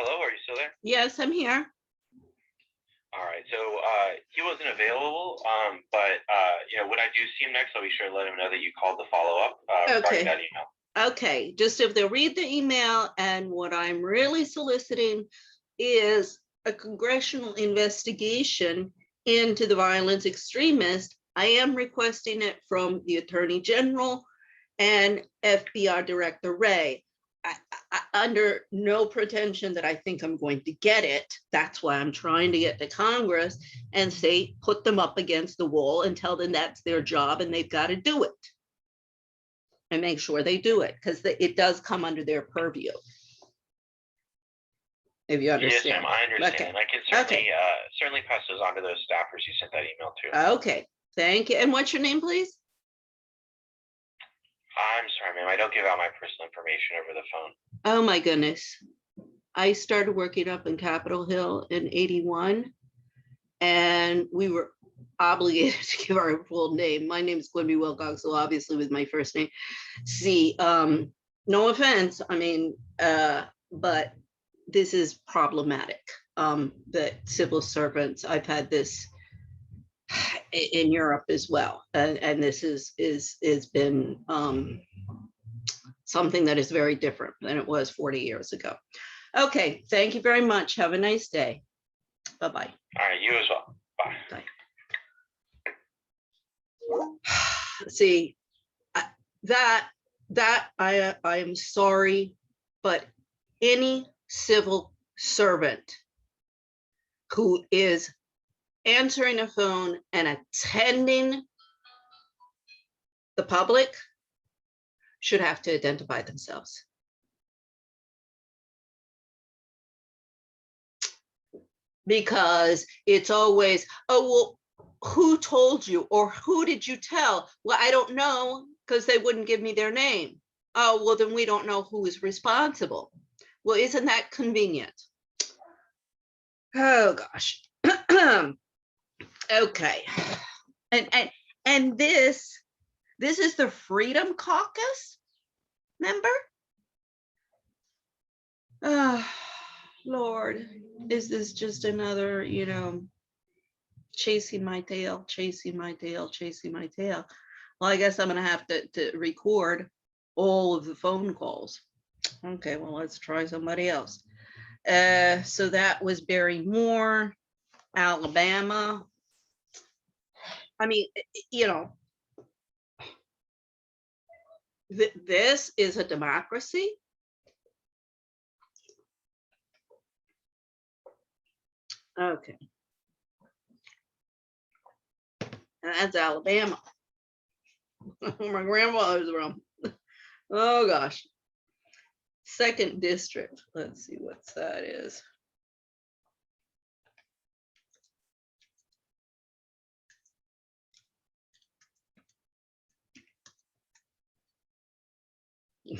Hello, are you still there? Yes, I'm here. All right, so he wasn't available, but when I do see him next, I'll be sure to let him know that you called to follow up regarding that email. Okay, just if they'll read the email, and what I'm really soliciting is a congressional investigation into the violence extremist. I am requesting it from the Attorney General and FBI Director Wray. Under no pretension that I think I'm going to get it. That's why I'm trying to get to Congress and say, put them up against the wall and tell them that's their job and they've got to do it. And make sure they do it, because it does come under their purview. If you understand. Yes, ma'am, I understand. Okay. I can certainly pass those on to those staffers you sent that email to. Okay, thank you. And what's your name, please? I'm sorry, ma'am. I don't give out my personal information over the phone. Oh my goodness. I started working up in Capitol Hill in '81, and we were obligated to give our full name. My name is Quimby Wilcox, so obviously with my first name. See, no offense, I mean, but this is problematic. That civil servants, I've had this in Europe as well, and this is been something that is very different than it was 40 years ago. Okay, thank you very much. Have a nice day. Bye-bye. All right, you as well. Bye. Bye. See, that I am sorry, but any civil servant who is answering a phone and attending the public should have to identify themselves. Because it's always, oh, well, who told you, or who did you tell? Well, I don't know, because they wouldn't give me their name. Oh, well, then we don't know who is responsible. Well, isn't that convenient? Oh gosh. Okay. And this is the Freedom Caucus, remember? Oh, Lord, is this just another, chasing my tail, chasing my tail, chasing my tail? Well, I guess I'm gonna have to record all of the phone calls. Okay, well, let's try somebody else. So that was Barry Moore, Alabama. I mean, this is a democracy. Okay. And that's Alabama. My grandfather's from. Oh gosh. Second district. Let's see what that is.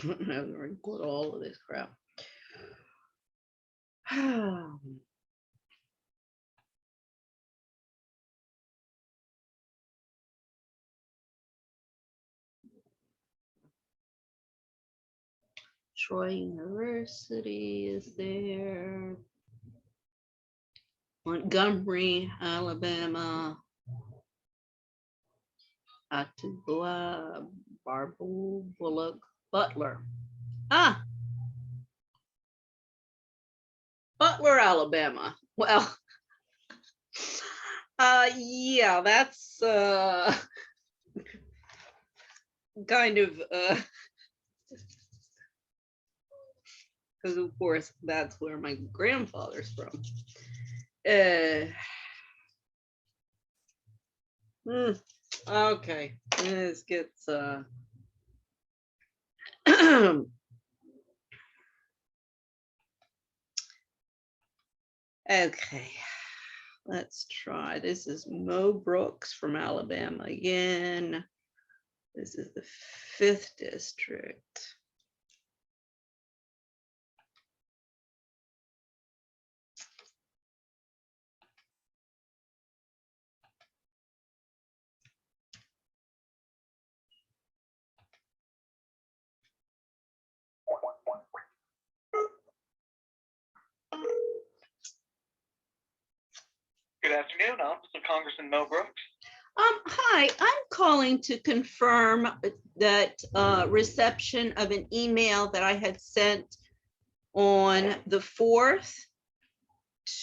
I'm going to record all of this crap. Troy University is there. Montgomery, Alabama. Attaway, Barbour, Bullock, Butler. Butler, Alabama. Well, yeah, that's kind of because of course that's where my grandfather's from. Okay, this gets okay, let's try. This is Mo Brooks from Alabama again. This is the 5th district. Good afternoon, Officer Congressman Mel Brooks. Hi, I'm calling to confirm that reception of an email that I had sent on the 4th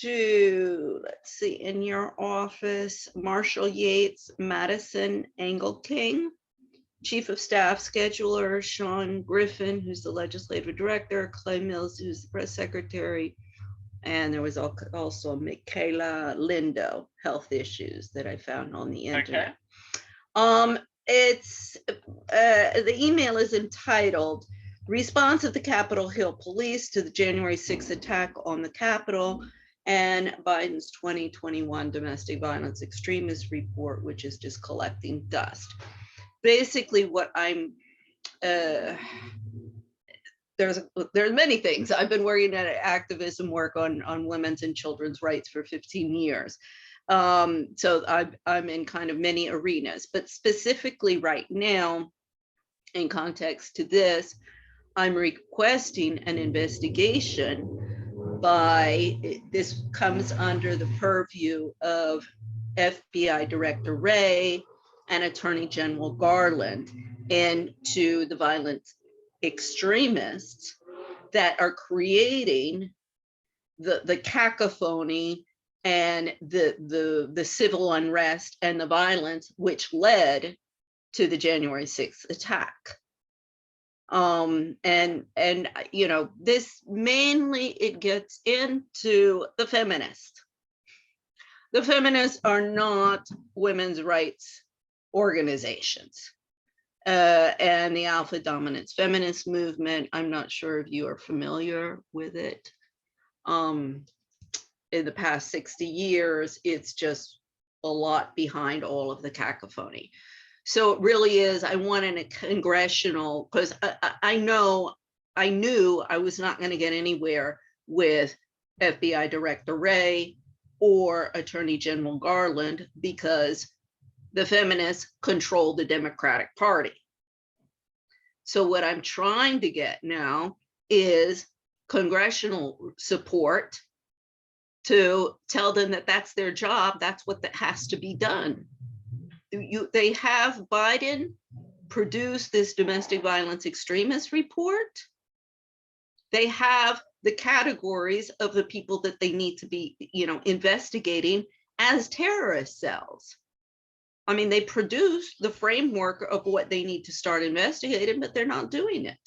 to, let's see, in your office, Marshall Yates, Madison Engel King, Chief of Staff Scheduler, Sean Griffin, who's the Legislative Director, Clay Mills, who's the Press Secretary, and there was also Michaela Lindo, Health Issues, that I found on the internet. Okay. The email is entitled Response of the Capitol Hill Police to the January 6th attack on the Capitol and Biden's 2021 Domestic Violence Extremist Report, which is just collecting dust. Basically, what I'm there's many things. I've been working at activism work on women's and children's rights for 15 years. So I'm in kind of many arenas, but specifically right now, in context to this, I'm requesting an investigation this comes under the purview of FBI Director Wray and Attorney General Garland into the violent extremists that are creating the cacophony and the civil unrest and the violence which led to the January 6th attack. And you know, this mainly it gets into the feminists. The feminists are not women's rights organizations. And the alpha dominance feminist movement, I'm not sure if you are familiar with it. In the past 60 years, it's just a lot behind all of the cacophony. So it really is, I wanted a congressional, because I knew I was not going to get anywhere with FBI Director Wray or Attorney General Garland because the feminists control the Democratic Party. So what I'm trying to get now is congressional support to tell them that that's their job, that's what that has to be done. They have Biden produce this domestic violence extremist report. They have the categories of the people that they need to be, you know, investigating as terrorist cells. I mean, they produce the framework of what they need to start investigating, but they're not doing it.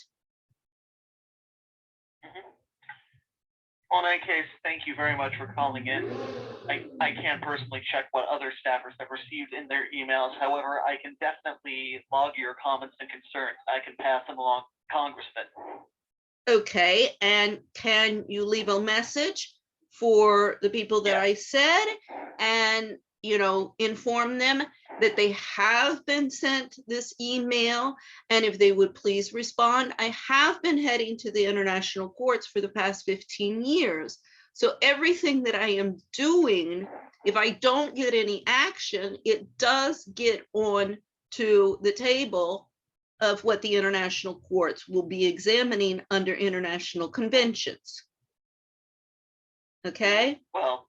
Well, in any case, thank you very much for calling in. I can't personally check what other staffers have received in their emails. However, I can definitely log your comments and concerns. I can pass them along to Congressman. Okay, and can you leave a message for the people that I said and, you know, inform them that they have been sent this email, and if they would please respond. I have been heading to the international courts for the past 15 years. So everything that I am doing, if I don't get any action, it does get on to the table of what the international courts will be examining under international conventions. Okay? Well,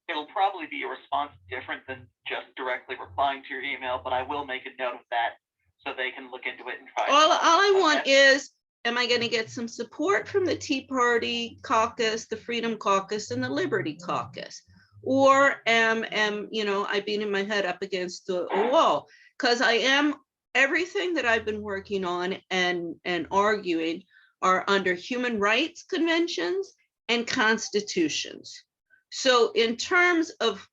it'll probably be a response different than just directly replying to your email, but I will make a note of that so they can look into it and try. All I want is, am I going to get some support from the Tea Party caucus, the Freedom Caucus, and the Liberty Caucus? Or you know, I beating my head up against the wall? Because everything that I've been working on and arguing are under human rights conventions and constitutions. So in terms of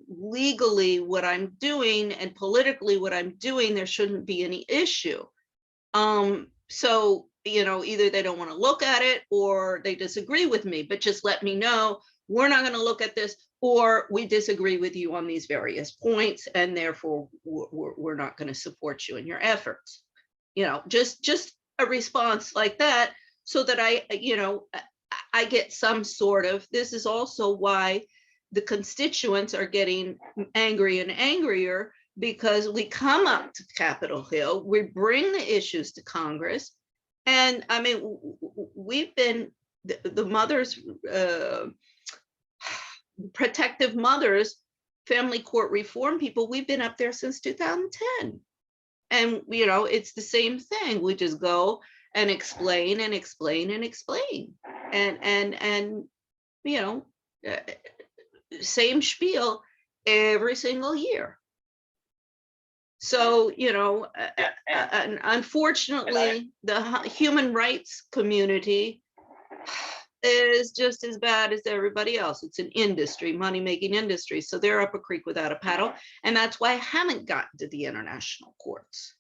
legally what I'm doing and politically what I'm doing, there shouldn't be any issue. So, you know, either they don't want to look at it or they disagree with me, but just let me know, we're not going to look at this, or we disagree with you on these various points, and therefore we're not going to support you in your efforts. You know, just a response like that, so that I get some sort of, this is also why the constituents are getting angry and angrier, because we come up to Capitol Hill, we bring the issues to Congress. And I mean, we've been, the mothers, protective mothers, family court reform people, we've been up there since 2010. And, it's the same thing. We just go and explain and explain and explain. And same spiel every single year. So, and unfortunately, the human rights community is just as bad as everybody else. It's an industry, money-making industry. So they're up a creek without a paddle. And that's why I haven't gotten to the international courts.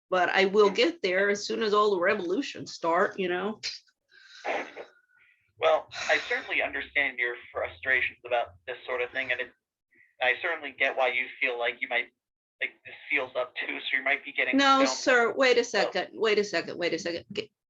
But I will get there as soon as all the revolutions start, Well, I certainly understand your frustrations about this sort of thing. And I certainly get why you feel like you might, like this feels up too. So you might be getting. No, sir, wait a second.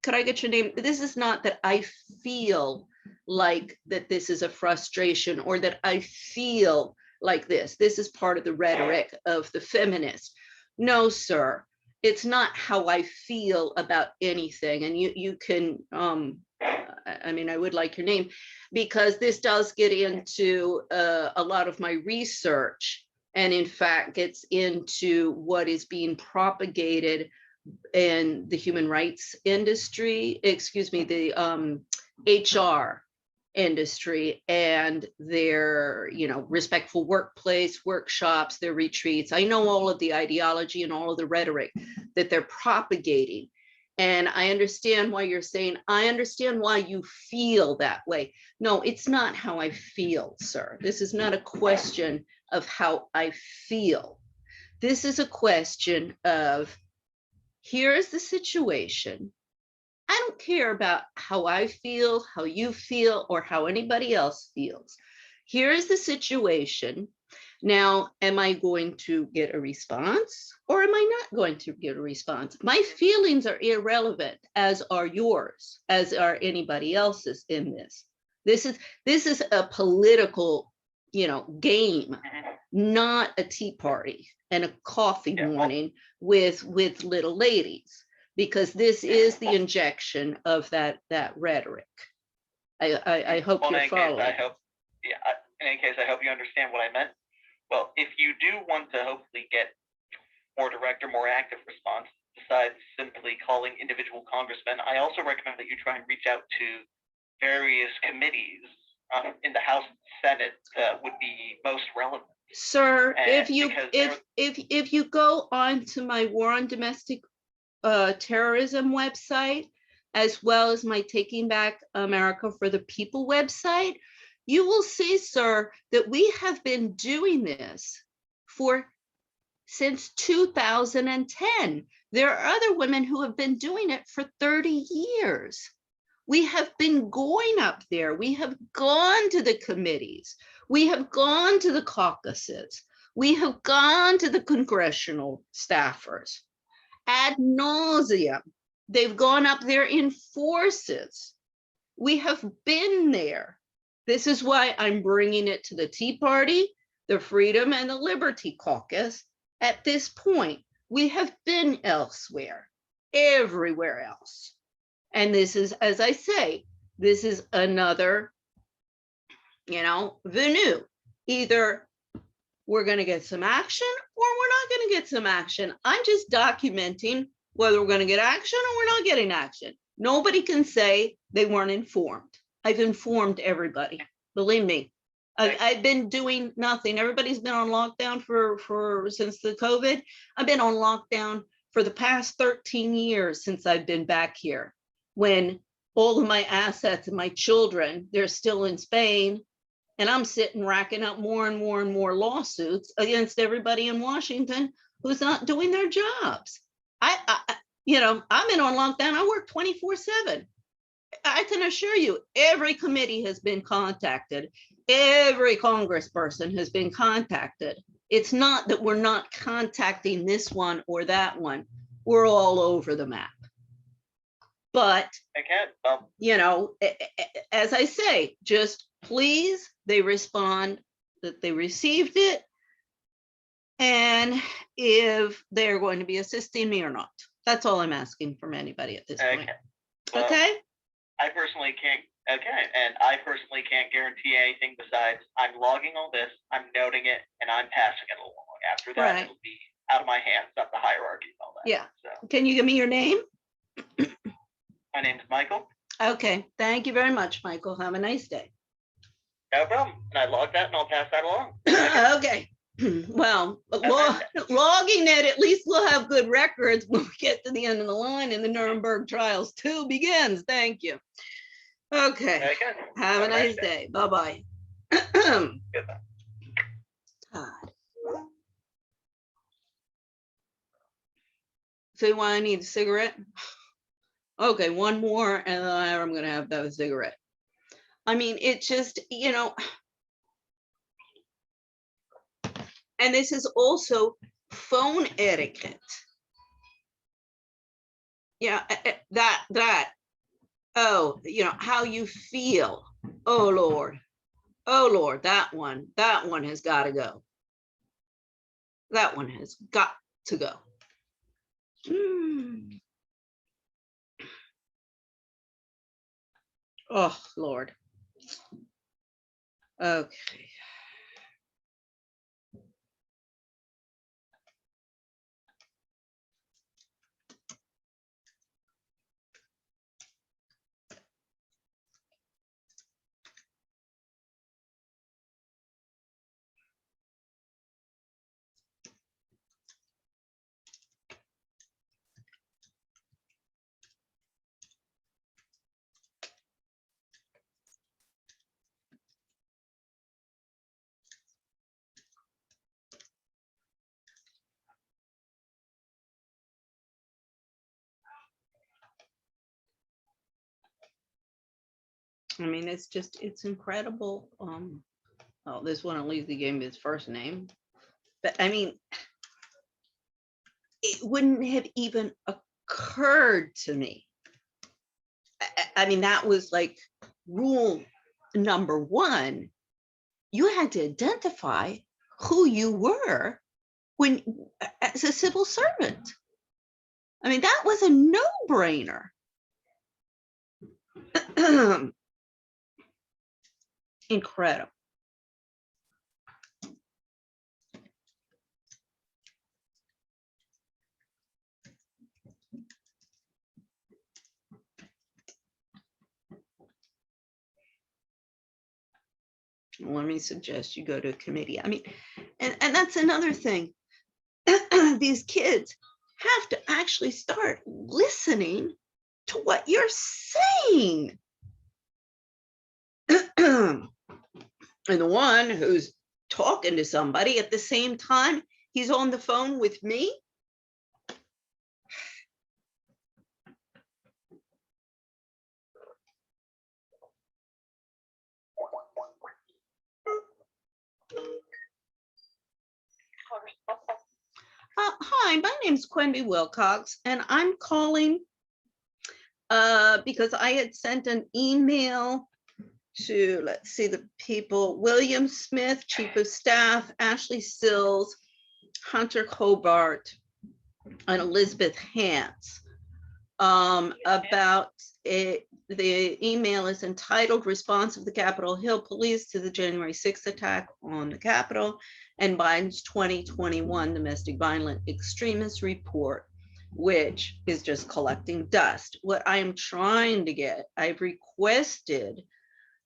Could I get your name? This is not that I feel like that this is a frustration or that I feel like this. This is part of the rhetoric of the feminist. No, sir, it's not how I feel about anything. And you can, I would like your name, because this does get into a lot of my research, and in fact gets into what is being propagated in the human rights industry, the HR industry, and their, respectful workplace workshops, their retreats. I know all of the ideology and all of the rhetoric that they're propagating. And I understand why you're saying, I understand why you feel that way. No, it's not how I feel, sir. This is not a question of how I feel. This is a question of, here's the situation. I don't care about how I feel, how you feel, or how anybody else feels. Here's the situation. Now, am I going to get a response or am I not going to get a response? My feelings are irrelevant, as are yours, as are anybody else's in this. This is a political, game, not a tea party and a coffee morning with little ladies, because this is the injection of that rhetoric. I hope you're following. In any case, I hope you understand what I meant. Well, if you do want to hopefully get more direct or more active response, besides simply calling individual congressmen, I also recommend that you try and reach out to various committees in the House and Senate that would be most relevant. Sir, if you go on to my War on Domestic Terrorism website, as well as my Taking Back America for the People website, you will see, sir, that we have been doing this since 2010. There are other women who have been doing it for 30 years. We have been going up there. We have gone to the committees. We have gone to the caucuses. We have gone to the congressional staffers ad nauseum. They've gone up there in forces. We have been there. This is why I'm bringing it to the Tea Party, the Freedom and the Liberty Caucus. At this point, we have been elsewhere, everywhere else. And this is, as I say, this is another, venue. Either we're going to get some action or we're not going to get some action. I'm just documenting whether we're going to get action or we're not getting action. Nobody can say they weren't informed. I've informed everybody. Believe me, I've been doing nothing. Everybody's been on lockdown since the COVID. I've been on lockdown for the past 13 years since I've been back here, when all of my assets and my children, they're still in Spain. And I'm sitting racking up more and more and more lawsuits against everybody in Washington who's not doing their jobs. I've been on lockdown. I work 24/7. I can assure you, every committee has been contacted. Every congressperson has been contacted. It's not that we're not contacting this one or that one. We're all over the map. But, as I say, just please, they respond that they received it and if they're going to be assisting me or not. That's all I'm asking from anybody at this point. Well, okay? I personally can't Okay, and I personally can't guarantee anything besides I'm logging all this, I'm noting it, and I'm passing it along. After that, Right. it'll be out of my hands, up the hierarchy and all that. Yeah. So, Can you give me your name? my name's Michael. Okay, thank you very much, Michael. Have a nice day. No problem. And I log that and I'll pass that along. Okay. Well, logging it, at least we'll have good records when we get to the end of the line and the Nuremberg trials 2 begins. Thank you. Okay. Have a nice day. Bye-bye. Goodbye. Todd. So you want to need a cigarette? Okay, one more and then I'm going to have to have a cigarette. I mean, it just, you know, and this is also phone etiquette. Yeah, oh, you know, how you feel. Oh, Lord. Oh, Lord, that one has got to go. That one has got to go. Oh, Lord. Okay. I mean, it's just, it's incredible. Oh, this one at least he gave me his first name. But I mean, it wouldn't have even occurred to me. I mean, that was like rule number 1. You had to identify who you were when, as a civil servant. I mean, that was a no-brainer. Incredible. Let me suggest you go to a committee. I mean, and that's another thing. These kids have to actually start listening to what you're saying. And the one who's talking to somebody at the same time, he's on the phone with me. Hi, my name's Quenby Wilcox, and I'm calling because I had sent an email to, let's see, the people, William Smith, Chief of Staff, Ashley Sills, Hunter Hobart, and Elizabeth Hance about it. The email is entitled Response of the Capitol Hill Police to the January 6th attack on the Capitol and Biden's 2021 Domestic Violent Extremist Report, which is just collecting dust. What I am trying to get, I've requested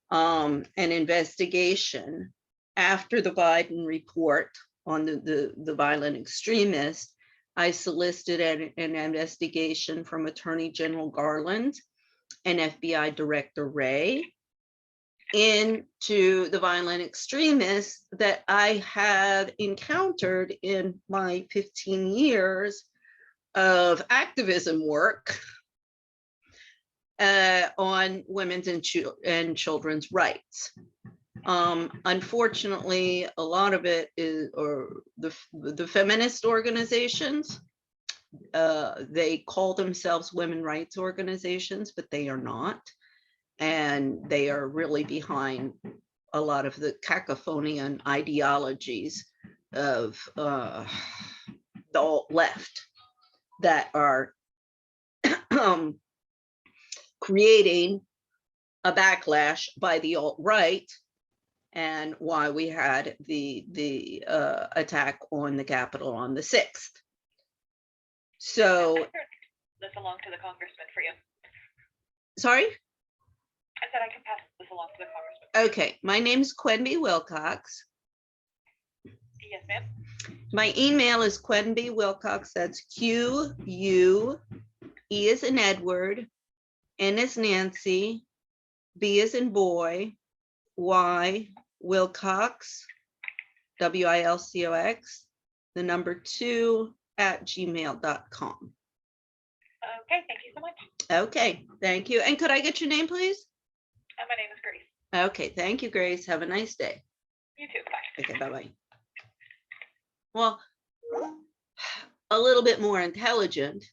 an investigation after the Biden report on the violent extremist. I solicited an investigation from Attorney General Garland and FBI Director Wray into the violent extremists that I have encountered in my 15 years of activism work on women's and children's rights. Unfortunately, a lot of it is, or the feminist organizations, they call themselves women rights organizations, but they are not. And they are really behind a lot of the cacophony and ideologies of the alt left that are creating a backlash by the alt-right and why we had the attack on the Capitol on the 6th. So, this along to the congressman for you. sorry? I said I can pass this along to the congressman. Okay, my name's Quenby Wilcox. Yes, ma'am. My email is Quenby Wilcox, that's Q-U, E as in Edward, N as Nancy, B as in boy, Y, Wilcox, W-I-L-C-O-X, the number 2 @gmail.com. Okay, thank you so much. Okay, thank you. And could I get your name, please? My name is Grace. Okay, thank you, Grace. Have a nice day. You too. Bye. Okay, bye-bye. Well, a little bit more intelligent,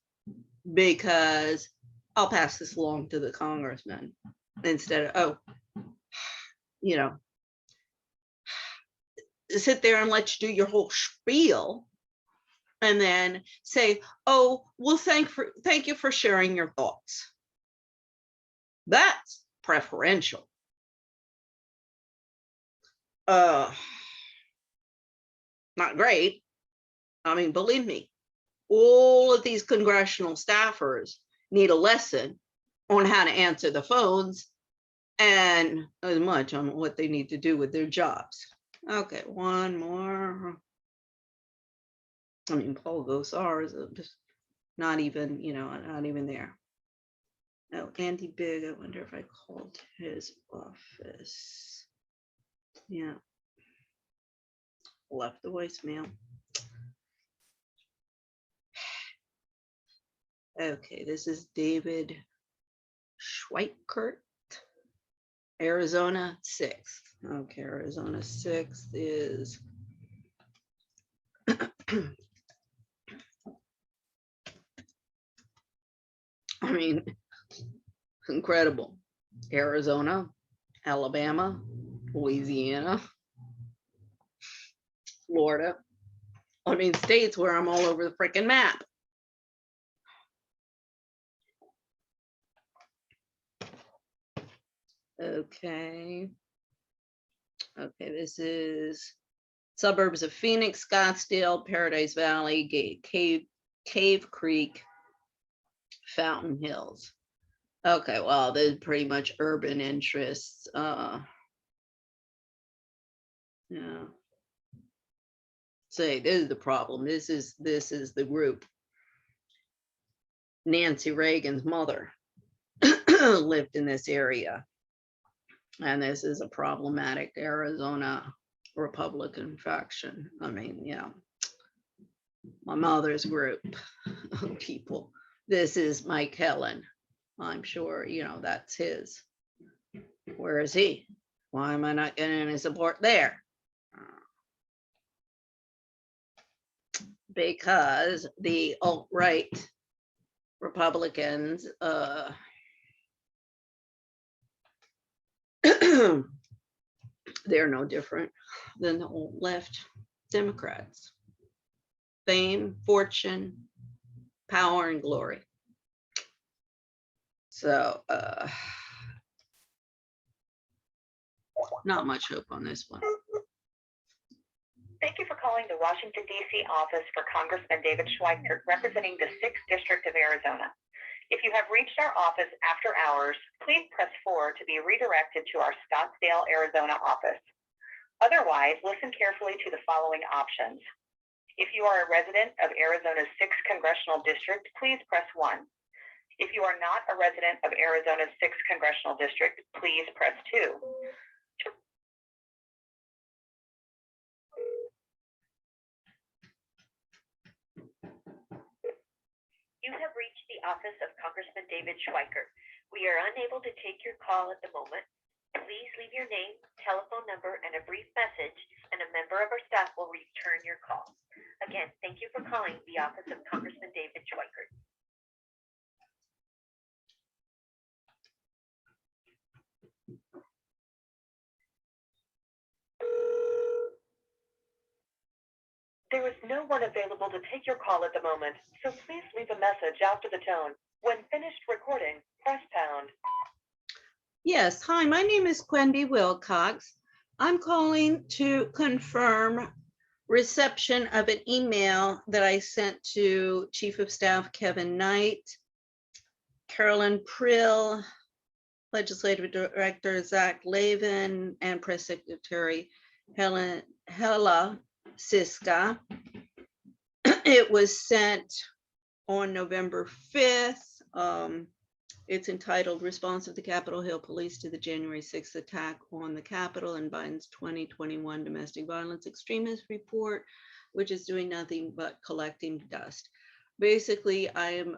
because I'll pass this along to the congressman instead of, you know, sit there and let you do your whole spiel and then say, oh, well, thank you for sharing your thoughts. That's preferential. Not great. I mean, believe me, all of these congressional staffers need a lesson on how to answer the phones and as much on what they need to do with their jobs. Okay, one more. I mean, Paul Gosar is just not even, not even there. Oh, Andy Big, I wonder if I called his office. Yeah. Left the voicemail. Okay, this is David Schweikert, Arizona 6th. Okay, Arizona 6th is I mean, incredible. Arizona, Alabama, Louisiana, Florida. I mean, states where I'm all over the freaking map. Okay. Okay, this is suburbs of Phoenix, Scottsdale, Paradise Valley, Cave Creek, Fountain Hills. Okay, well, there's pretty much urban interests. Yeah. Say, this is the problem. This is the group. Nancy Reagan's mother lived in this area. And this is a problematic Arizona Republican faction. I mean, my mother's group of people. This is Mike Helen. I'm sure, that's his. Where is he? Why am I not getting any support there? Because the alt-right Republicans, they're no different than the old left Democrats. Fame, fortune, power, and glory. So, not much hope on this one. Thank you for calling the Washington, D.C. office for Congressman David Schweikert, representing the 6th District of Arizona. If you have reached our office after hours, please press 4 to be redirected to our Scottsdale, Arizona office. Otherwise, listen carefully to the following options. If you are a resident of Arizona's 6th Congressional District, please press 1. If you are not a resident of Arizona's 6th Congressional District, please press 2. You have reached the office of Congressman David Schweikert. We are unable to take your call at the moment. Please leave your name, telephone number, and a brief message, and a member of our staff will return your call. Again, thank you for calling the office of Congressman David Schweikert. There is no one available to take your call at the moment, so please leave a message after the tone. When finished recording, press pound. Yes, hi, my name is Quenby Wilcox. I'm calling to confirm reception of an email that I sent to Chief of Staff Kevin Knight, Carolyn Prill, Legislative Director Zach Lavin, and Press Secretary Hela Siska. It was sent on November 5th. It's entitled Response of the Capitol Hill Police to the January 6th attack on the Capitol and Biden's 2021 Domestic Violence Extremist Report, which is doing nothing but collecting dust. Basically, I am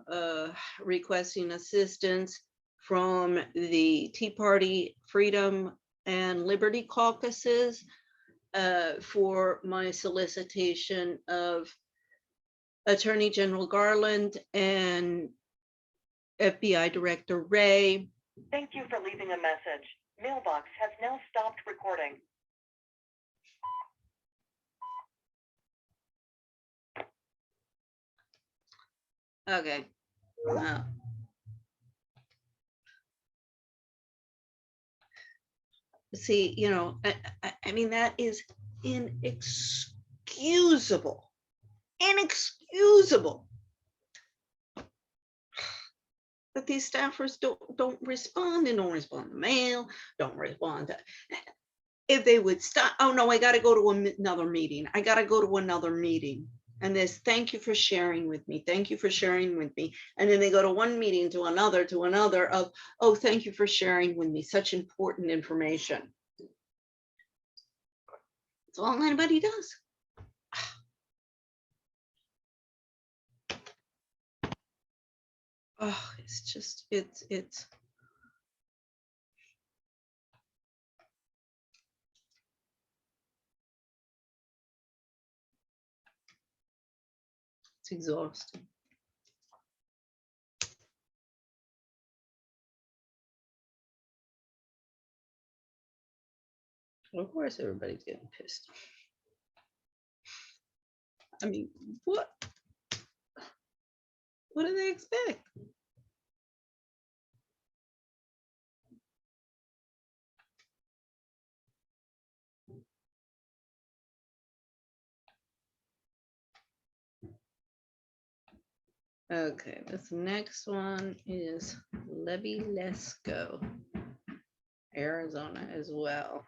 requesting assistance from the Tea Party Freedom and Liberty Caucuses for my solicitation of Attorney General Garland and FBI Director Wray. Thank you for leaving a message. Mailbox has now stopped recording. Okay. See, you know, I mean, that is inexcusable. Inexcusable. But these staffers don't respond and don't respond to mail, don't respond to, if they would stop, oh no, I gotta go to another meeting. I gotta go to another meeting. And this, thank you for sharing with me. Thank you for sharing with me. And then they go to one meeting to another of, oh, thank you for sharing with me such important information. That's all anybody does. Oh, it's just, it's exhausting. Of course, everybody's getting pissed. I mean, what do they expect? Okay, this next one is Levy Lesko, Arizona as well.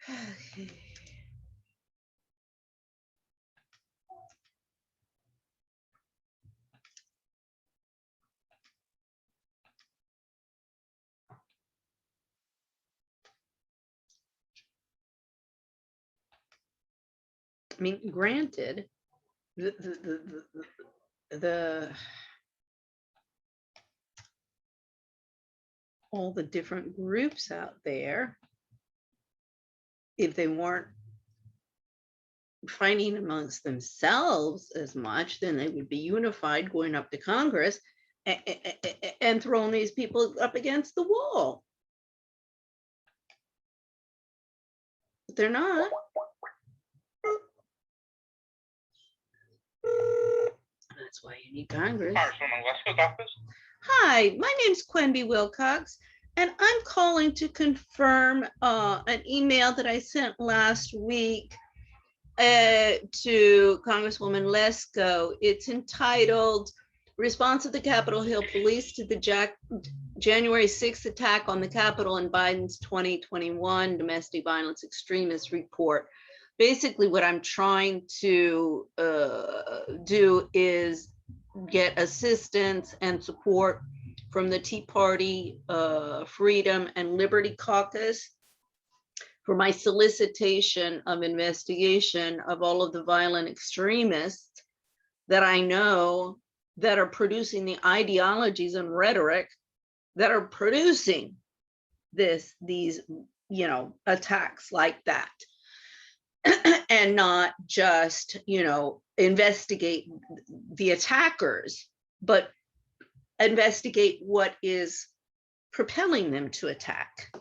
Okay. I mean, granted, the all the different groups out there, if they weren't fighting amongst themselves as much, then they would be unified going up to Congress and throwing these people up against the wall. But they're not. That's why you need Congress. Hi, my name's Quenby Wilcox, and I'm calling to confirm an email that I sent last week to Congresswoman Lesko. It's entitled Response of the Capitol Hill Police to the January 6th attack on the Capitol and Biden's 2021 Domestic Violence Extremist Report. Basically, what I'm trying to do is get assistance and support from the Tea Party Freedom and Liberty Caucus for my solicitation of investigation of all of the violent extremists that I know that are producing the ideologies and rhetoric that are producing these, you know, attacks like that. And not just, you know, investigate the attackers, but investigate what is propelling them to attack.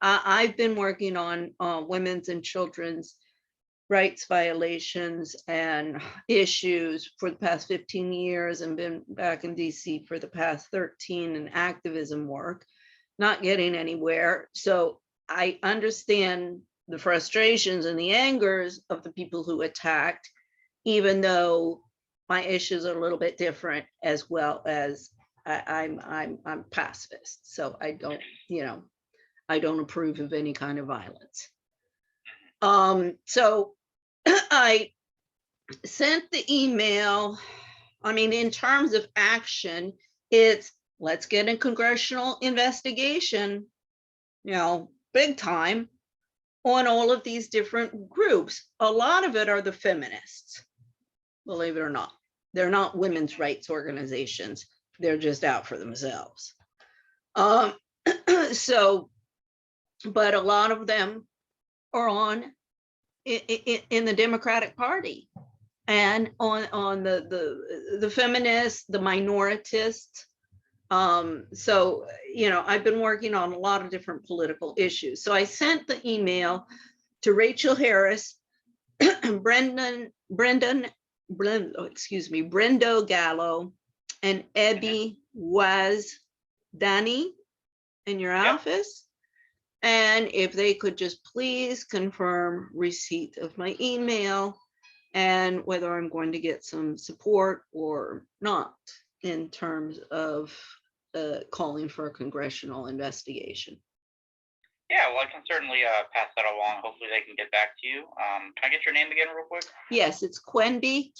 I've been working on women's and children's rights violations and issues for the past 15 years and been back in DC for the past 13 in activism work, not getting anywhere. So I understand the frustrations and the angers of the people who attacked, even though my issues are a little bit different, as well as I'm pacifist. So I don't, you know, I don't approve of any kind of violence. So I sent the email. I mean, in terms of action, it's let's get a congressional investigation, you know, big time, on all of these different groups. A lot of it are the feminists, believe it or not. They're not women's rights organizations. They're just out for themselves. So, but a lot of them are on in the Democratic Party and on the feminists, the minoritists. So, you know, I've been working on a lot of different political issues. So I sent the email to Rachel Harris, Brendo Gallo, and Ebby was Danny in your office. And if they could just please confirm receipt of my email and whether I'm going to get some support or not in terms of calling for a congressional investigation. Yeah, well, I can certainly pass that along. Hopefully they can get back to you. Can I get your name again real quick? Yes, it's Quenby,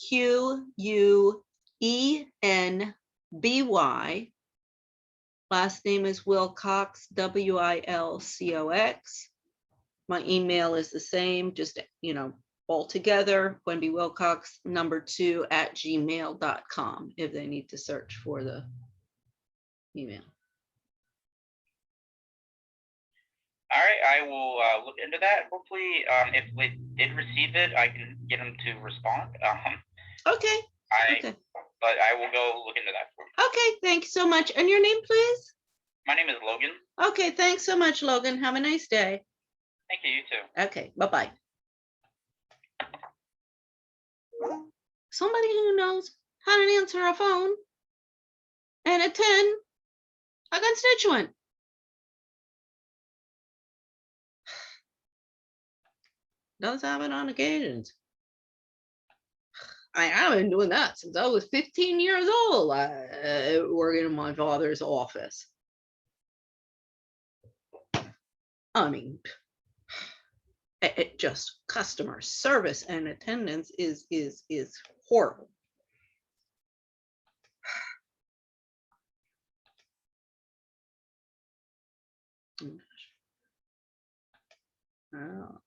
Quenby. Last name is Wilcox, Wilcox. My email is the same, just, you know, all together, Quenby Wilcox #2 @gmail.com if they need to search for the email. All right, I will look into that. Hopefully, if we did receive it, I can get them to respond. Okay. Okay. But I will go look into that for you. Okay, thanks so much. And your name, please? My name is Logan. Okay, thanks so much, Logan. Have a nice day. Thank you, you too. Okay, bye-bye. Somebody who knows how to answer a phone and attend a constituent. Does happen on occasions. I've been doing that since I was 15 years old, working in my father's office. I mean, it just customer service and attendance is horrible. Oh.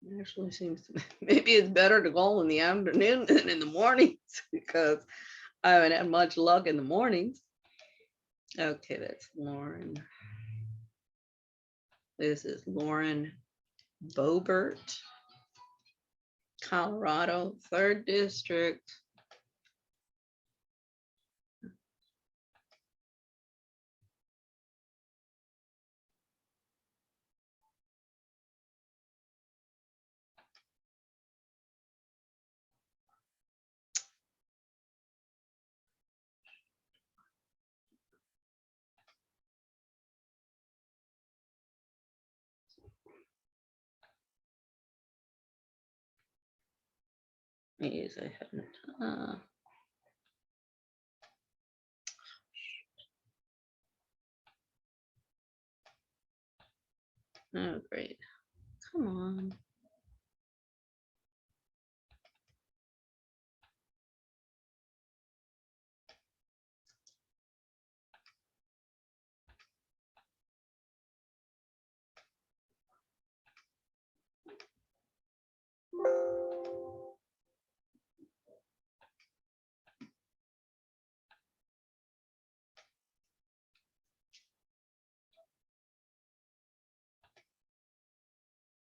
It actually seems to, maybe it's better to call in the afternoon than in the mornings because I haven't had much luck in the mornings. Okay, that's Lauren. This is Lauren Boebert, Colorado, 3rd District. Yes, I haven't. Oh, great. Come on.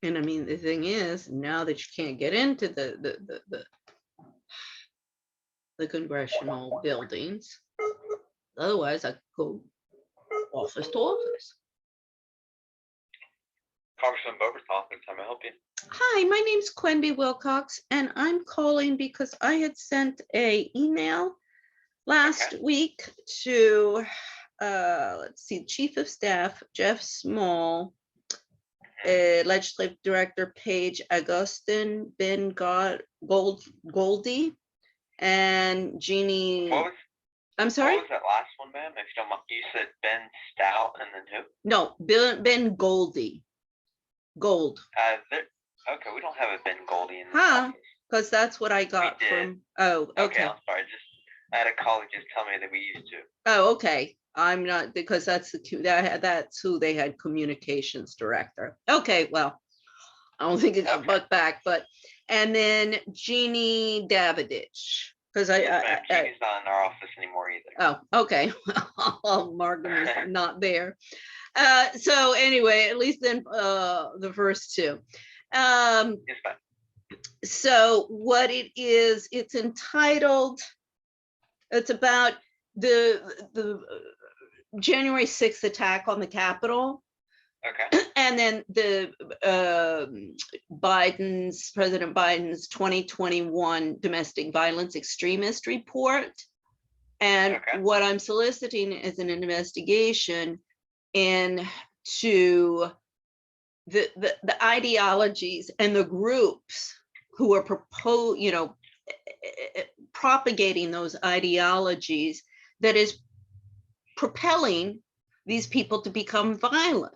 And I mean, the thing is, now that you can't get into the congressional buildings, otherwise I could go office to office. Congressman Bogertoff, how may I help you? Hi, my name's Quenby Wilcox, and I'm calling because I had sent a email last week to, let's see, Chief of Staff Jeff Small, Legislative Director Paige Augustin Ben Goldie, and Jeannie. I'm sorry? What was that last one, ma'am? If you don't mind, you said Ben Stout and then who? No, Ben Goldie. Gold. Okay, we don't have a Ben Goldie in the Huh? office. Because that's what I got from. Oh, okay. I'm sorry. I had a colleague just tell me that we used to. Oh, okay. I'm not, because that's that's who they had, communications director. Okay, well, I don't think it got bugged back, but, and then Jeannie Davidich, because Jeannie's not in our office anymore either. Oh, okay. Margaret is not there. So anyway, at least then the first two. Yes, ma'am. So what it is, it's entitled, it's about the January 6th attack on the Capitol. Okay. And then the President Biden's 2021 domestic violence extremist report. And what I'm soliciting is an investigation into the ideologies and the groups who are propagating those ideologies that is propelling these people to become violent.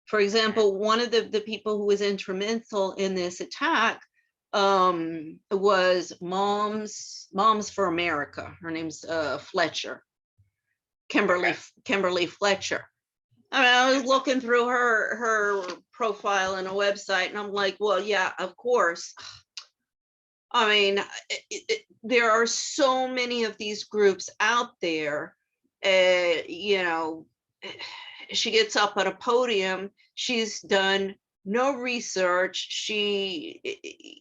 For example, one of the people who was instrumental in this attack was Moms for America. Her name's Fletcher, Kimberly Fletcher. I mean, I was looking through her profile and a website, and I'm like, well, yeah, of course. I mean, there are so many of these groups out there. You know, she gets up at a podium. She's done no research. She,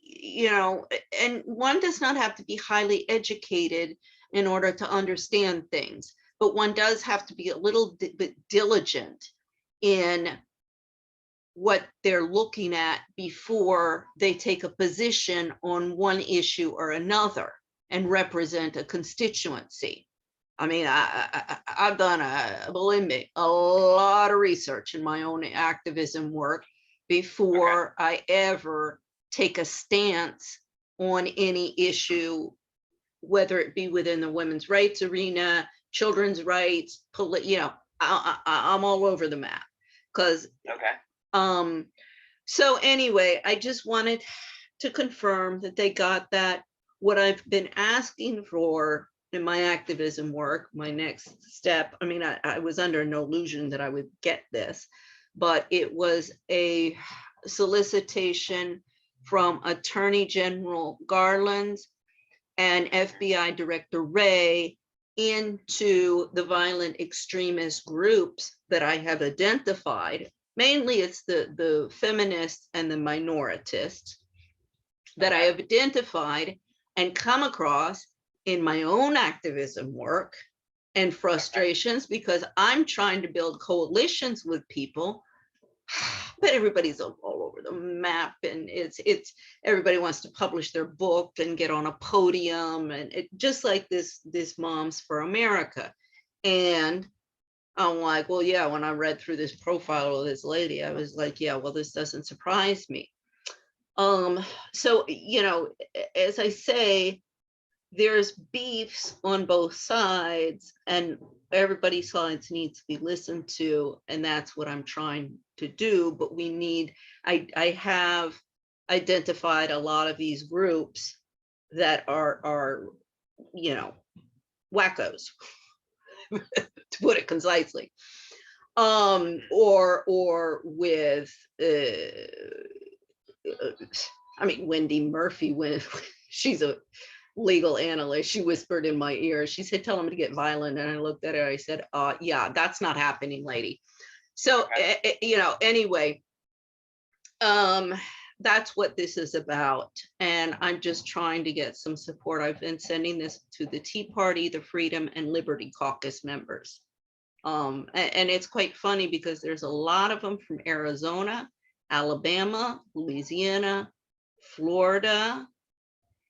you know, and one does not have to be highly educated in order to understand things, but one does have to be a little bit diligent in what they're looking at before they take a position on one issue or another and represent a constituency. I mean, I've done, believe me, a lot of research in my own activism work before I ever take a stance on any issue, whether it be within the women's rights arena, children's rights, you know, I'm all over the map. Because, so anyway, I just wanted to confirm that they got that. What I've been asking for in my activism work, my next step, I mean, I was under no illusion that I would get this, but it was a solicitation from Attorney General Garland and FBI Director Wray into the violent extremist groups that I have identified. Mainly it's the feminists and the minoritists that I have identified and come across in my own activism work and frustrations, because I'm trying to build coalitions with people, but everybody's all over the map, and it's everybody wants to publish their book and get on a podium, and it just like this Moms for America. And I'm like, well, yeah, when I read through this profile of this lady, I was like, yeah, well, this doesn't surprise me. So, you know, as I say, there's beefs on both sides, and everybody's sides needs to be listened to, and that's what I'm trying to do. But we need, I have identified a lot of these groups that are you know, wackos, to put it concisely, or with I mean, Wendy Murphy, when she's a legal analyst, she whispered in my ear, she said, tell them to get violent. And I looked at her, I said, yeah, that's not happening, lady. So, you know, anyway, that's what this is about. And I'm just trying to get some support. I've been sending this to the Tea Party, the Freedom and Liberty Caucus members. And it's quite funny because there's a lot of them from Arizona, Alabama, Louisiana, Florida.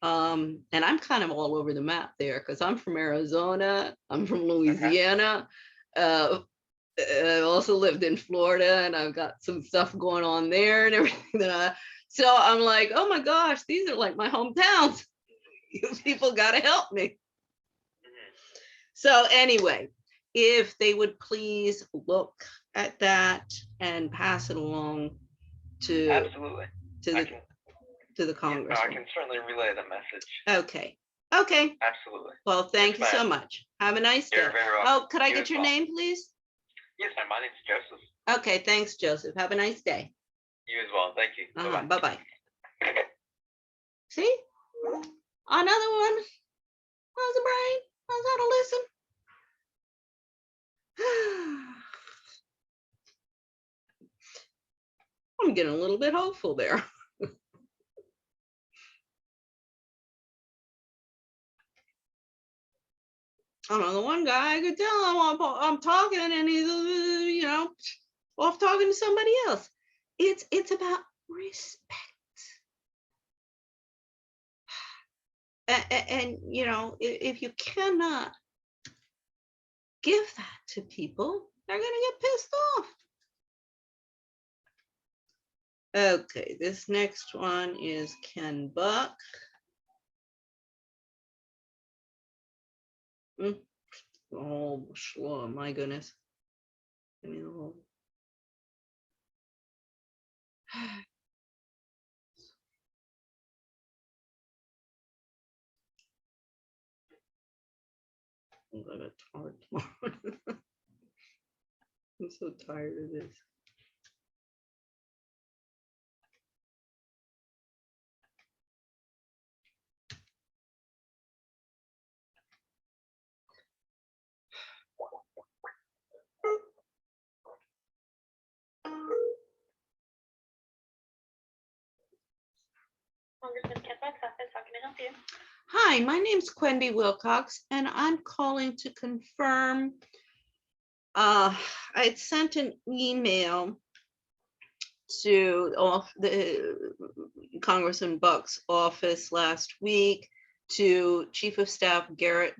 And I'm kind of all over the map there because I'm from Arizona, I'm from Louisiana. I also lived in Florida and I've got some stuff going on there and everything. So I'm like, oh my gosh, these are like my hometowns. You people got to help me. So anyway, if they would please look at that and pass it along to Absolutely. to the Congress. I can certainly relay the message. Okay. Okay. Absolutely. Well, thank you so ma'am. much. Have a nice day. You're very welcome. Oh, could I You get as your well. name, please? Yes, ma'am. My name's Joseph. Okay, thanks, Joseph. Have a nice day. You as well. Thank you. Bye-bye. Bye-bye. See? Another one. How's the brain? Knows how to listen. I'm getting a little bit hopeful there. I don't know, the one guy I could tell I'm talking and he's, you know, off talking to somebody else. It's about respect. And you know, if you cannot give that to people, they're gonna get pissed off. Okay, this next one is Ken Buck. Oh, my goodness. Give me the whole. I'm gonna talk tomorrow. I'm so tired of this. Congressman Kemp's office, how can I help you? Hi, my name's Quendy Wilcox, and I'm calling to confirm. I had sent an email to the Congressman Buck's office last week to Chief of Staff Garrett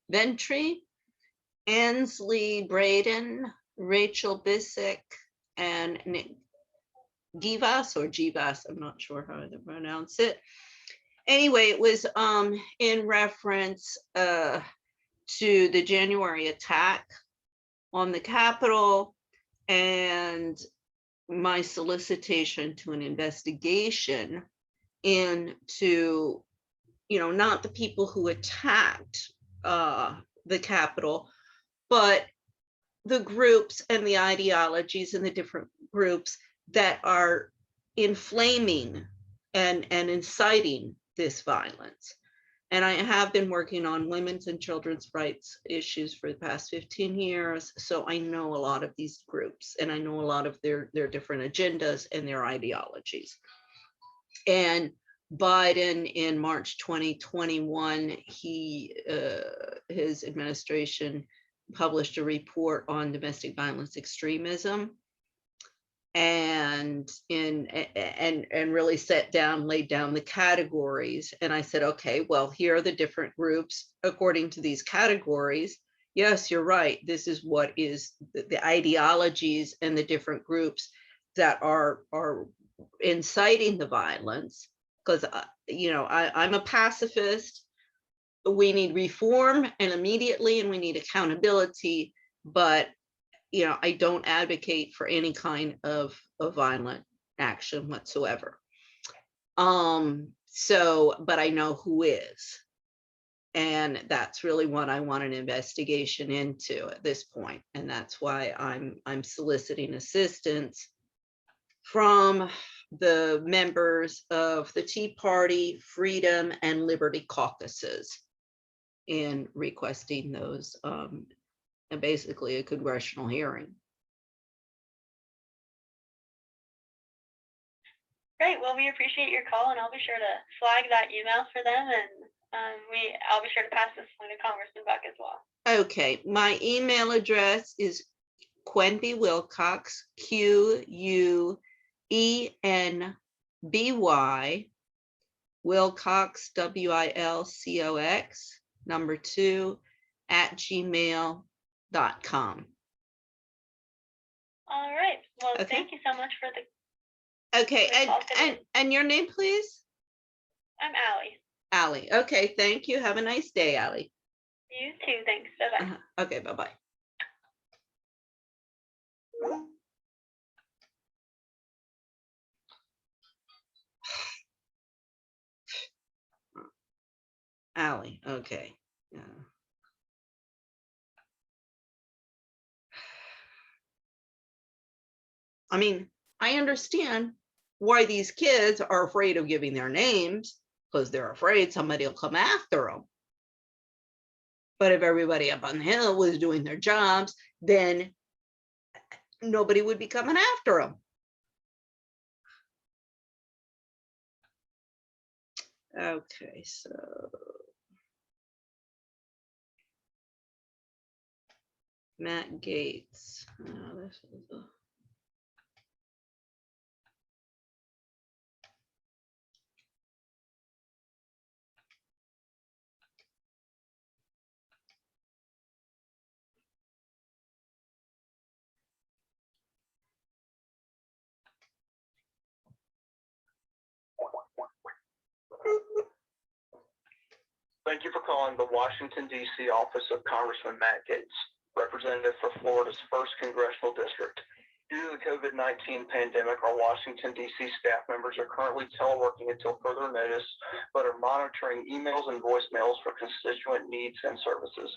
Ventry, Ansley Braden, Rachel Bissick, and Nick Givas or Givas, I'm not sure how to pronounce it. Anyway, it was in reference to the January attack on the Capitol and my solicitation to an investigation into, you know, not the people who attacked the Capitol, but the groups and the ideologies and the different groups that are inflaming and inciting this violence. And I have been working on women's and children's rights issues for the past 15 years. So I know a lot of these groups and I know a lot of their different agendas and their ideologies. And Biden in March 2021, his administration published a report on domestic violence extremism and really laid down the categories. And I said, okay, well, here are the different groups according to these categories. Yes, you're right. This is what is the ideologies and the different groups that are inciting the violence. Because you know, I'm a pacifist. We need reform and immediately, and we need accountability. But you know, I don't advocate for any kind of violent action whatsoever. But I know who is. And that's really what I want an investigation into at this point. And that's why I'm soliciting assistance from the members of the Tea Party, Freedom and Liberty Caucuses in requesting those and basically a congressional hearing. Great. Well, we appreciate your call, and I'll be sure to flag that email for them, and I'll be sure to pass this along to Congressman Buck as well. Okay, my email address is Quenby Wilcox, QUENBY, Wilcox, WILCOX, number 2, @gmail.com. All right. Well, Okay. Thank you so much for the. Okay, and your name, please? I'm Allie. Allie. Okay, thank you. Have a nice day, Allie. You too. Thanks. Bye-bye. Okay, bye-bye. Allie, okay. Yeah. I mean, I understand why these kids are afraid of giving their names, because they're afraid somebody will come after them. But if everybody up on the hill was doing their jobs, then nobody would be coming after them. Okay, so Matt Gates. Oh, this is Thank you for calling the Washington, D.C. office of Congressman Matt Gates, representative for Florida's 1st Congressional District. Due to the COVID-19 pandemic, our Washington, D.C. staff members are currently teleworking until further notice, but are monitoring emails and voicemails for constituent needs and services.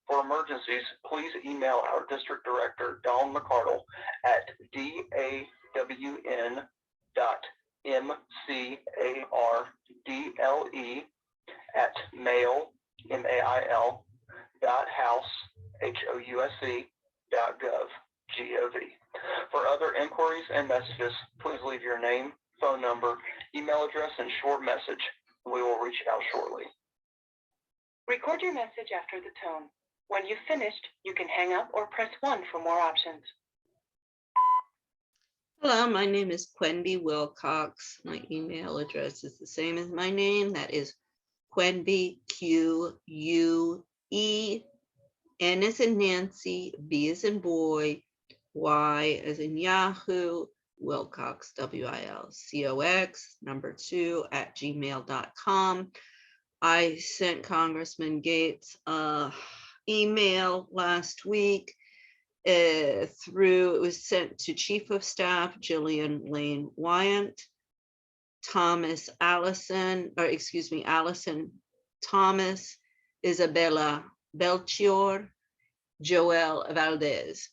For emergencies, please email our District Director, Dawn McCardle, at dawn.mcardle@mail, MAIL, .house.gov. For other inquiries and messages, please leave your name, phone number, email address, and short message. We will reach out shortly. Record your message after the tone. When you've finished, you can hang up or press 1 for more options. Hello, my name is Quenby Wilcox. My email address is the same as my name. That is Quenby, QUE, N as in Nancy, B as in boy, Y as in Yahoo, Wilcox, WILCOX, number 2, @gmail.com. I sent Congressman Gates an email last week. It was sent to Chief of Staff Jillian Lane Wyant, Allison Thomas, Isabella Belchior, Joel Valdez.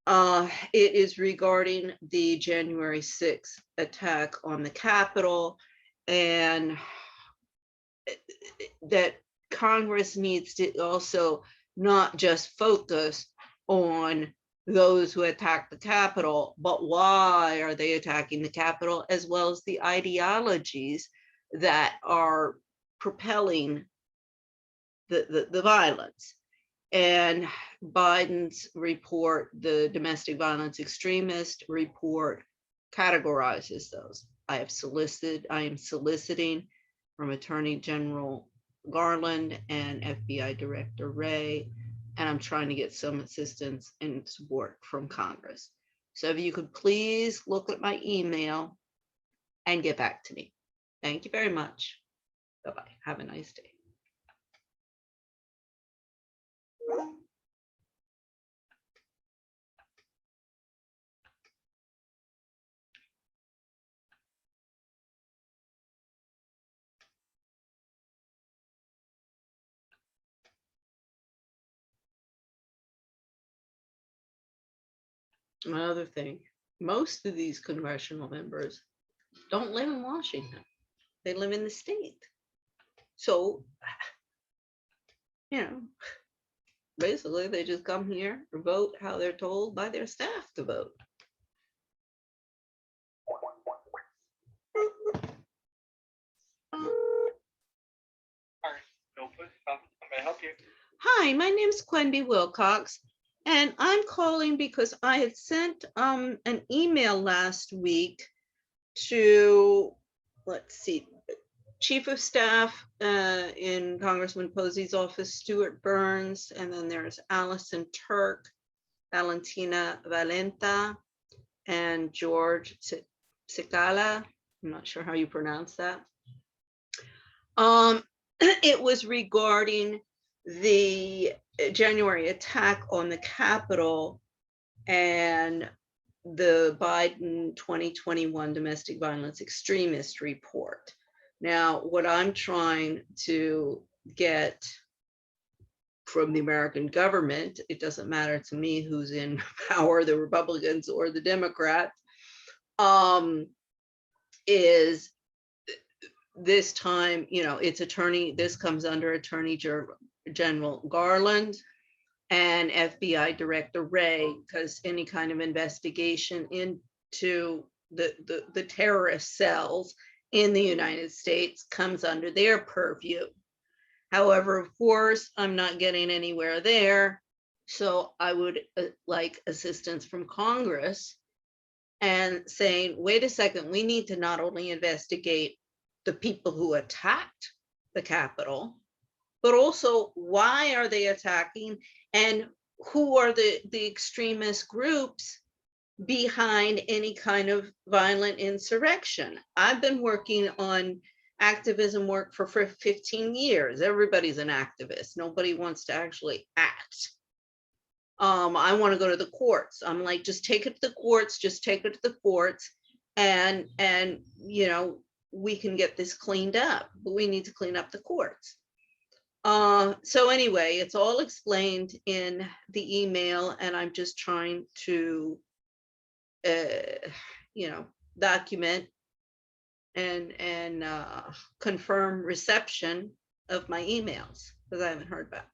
It is regarding the January 6th attack on the Capitol, and that Congress needs to also not just focus on those who attack the Capitol, but why are they attacking the Capitol, as well as the ideologies that are propelling the violence. And Biden's report, the domestic violence extremist report, categorizes those. I am soliciting from Attorney General Garland and FBI Director Wray, and I'm trying to get some assistance and support from Congress. So if you could please look at my email and get back to me. Thank you very much. Bye-bye. Have a nice day. Another thing, most of these congressional members don't live in Washington. They live in the state. So, basically they just come here to vote how they're told by their staff to vote. How may I help you? Hi, my name's Quenby Wilcox, and I'm calling because I had sent an email last week to, let's see, Chief of Staff in Congressman Posey's office, Stuart Burns, and then there's Allison Turk, Valentina Valenta, and George Cicala. I'm not sure how you pronounce that. It was regarding the January attack on the Capitol and the Biden 2021 domestic violence extremist report. Now, what I'm trying to get from the American government, it doesn't matter to me who's in power, the Republicans or the Democrats, is this time, it's this comes under Attorney General Garland and FBI Director Wray, because any kind of investigation into the terrorist cells in the United States comes under their purview. However, of course, I'm not getting anywhere there. So I would like assistance from Congress and saying, wait a second, we need to not only investigate the people who attacked the Capitol, but also why are they attacking and who are the extremist groups behind any kind of violent insurrection. I've been working on activism work for 15 years. Everybody's an activist. Nobody wants to actually act. I want to go to the courts. I'm like, just take it to the courts, and we can get this cleaned up, but we need to clean up the courts. So anyway, it's all explained in the email, and I'm just trying to, document and confirm reception of my emails, because I haven't heard back.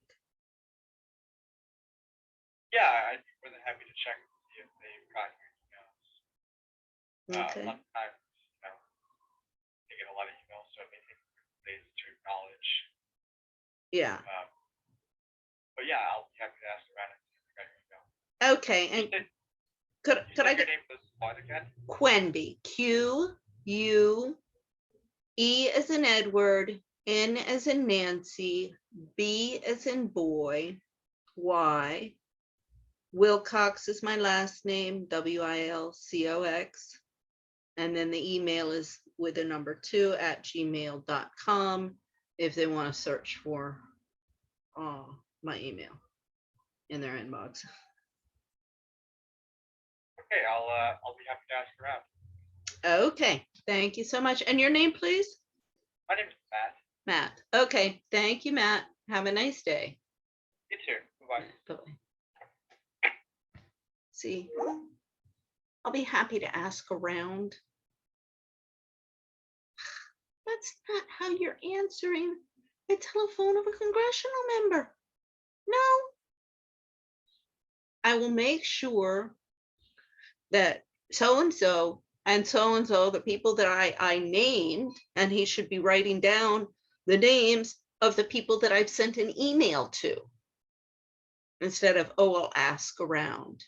Yeah, I'd be more than happy to check and see if they've got your emails. Okay. A lot of times, they get a lot of emails, so it may take days to acknowledge. Yeah. But yeah, I'll be happy to ask around and see if they got your email. Okay. And could I get your name was what again? Quenby, Q-U-E as in Edward, N as in Nancy, B as in boy, Y. Wilcox is my last name, W-I-L-C-O-X. And then the email is with a number 2 at gmail.com if they want to search for my email in their inbox. Okay, I'll be happy to ask around. Okay, thank you so much. And your name, please? My name is Matt. Matt. Okay, thank you, Matt. Have a nice day. You too. Bye-bye. Bye-bye. See, I'll be happy to ask around. That's not how you're answering a telephone of a congressional member. No. I will make sure that so-and-so, the people that I named, and he should be writing down the names of the people that I've sent an email to, instead of, oh, I'll ask around.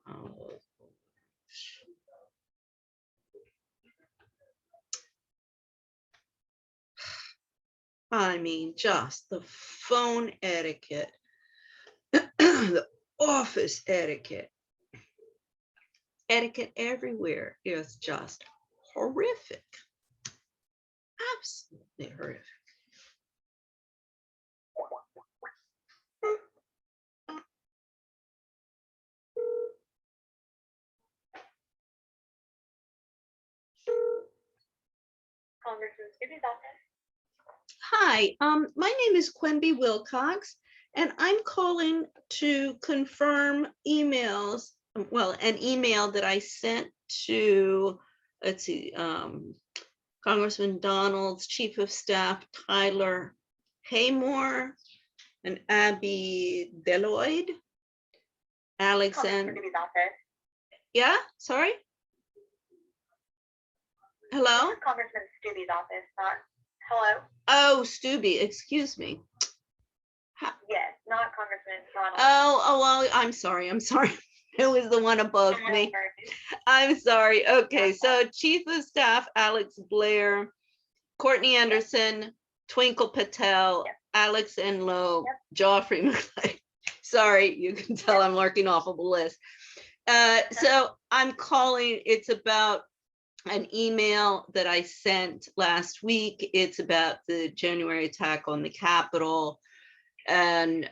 Oh. I mean, just the phone etiquette, the office etiquette everywhere is just horrific. Absolutely horrific. Congressman Scoopy's office. Hi, my name is Quenby Wilcox, and I'm calling to confirm emails, well, an email that I sent to, let's see, Congressman Donald's Chief of Staff, Tyler Haymore, and Abby Deloyd, Alexander. Scoopy's office. Yeah, sorry? Hello? This is Congressman Stubbe's office, not, hello? Oh, Stubbe, excuse me. Yes, not Congressman Donald. Oh, well, I'm sorry. It was the one above me. I'm sorry. Okay, so Chief of Staff Alex Blair, Courtney Anderson, Twinkle Patel, Alex Enlow, Joffrey McClay. Sorry, you can tell I'm working off of a list. So I'm calling, it's about an email that I sent last week. It's about the January attack on the Capitol. And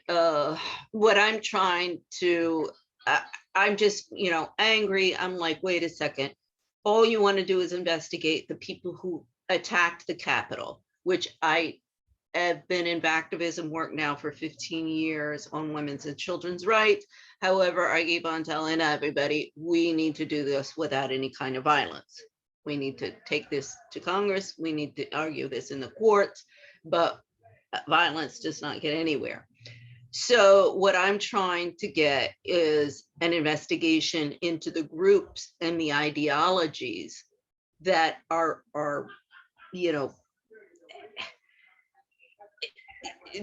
what I'm trying to, I'm just, angry. I'm like, wait a second. All you want to do is investigate the people who attacked the Capitol, which I have been in activism work now for 15 years on women's and children's rights. However, I keep on telling everybody, we need to do this without any kind of violence. We need to take this to Congress. We need to argue this in the courts, but violence does not get anywhere. So what I'm trying to get is an investigation into the groups and the ideologies that are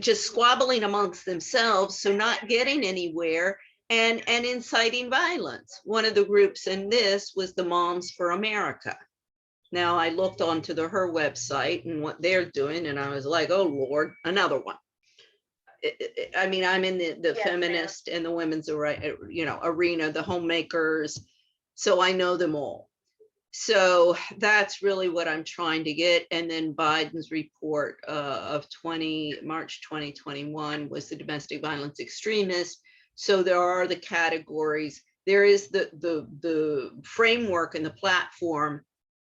just squabbling amongst themselves, so not getting anywhere and inciting violence. One of the groups in this was the Moms for America. Now I looked onto her website and what they're doing, and I was like, oh Lord, another one. I mean, I'm in the feminist and the women's arena, the homemakers, so I know them all. So that's really what I'm trying to get. And then Biden's report of March 2021 was the domestic violence extremist. So there are the categories. There is the framework and the platform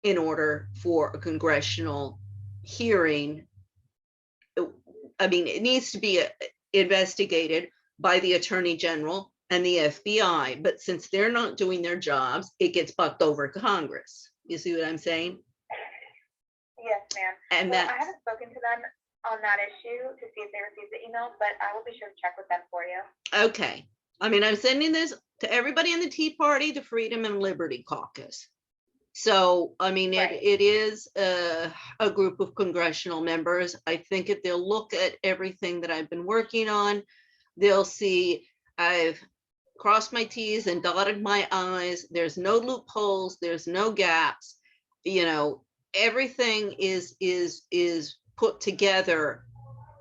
in order for a congressional hearing. I mean, it needs to be investigated by the Attorney General and the FBI, but since they're not doing their jobs, it gets bucked over to Congress. You see what I'm saying? Yes, ma'am. And I haven't spoken to them on that issue to see if they received the email, but I will be sure to check with them for you. Okay. I mean, I'm sending this to everybody in the Tea Party, the Freedom and Liberty Caucus. So, I mean, it is a group of congressional members. I think if they'll look at everything that I've been working on, they'll see I've crossed my T's and dotted my I's. There's no loopholes. There's no gaps. Everything is put together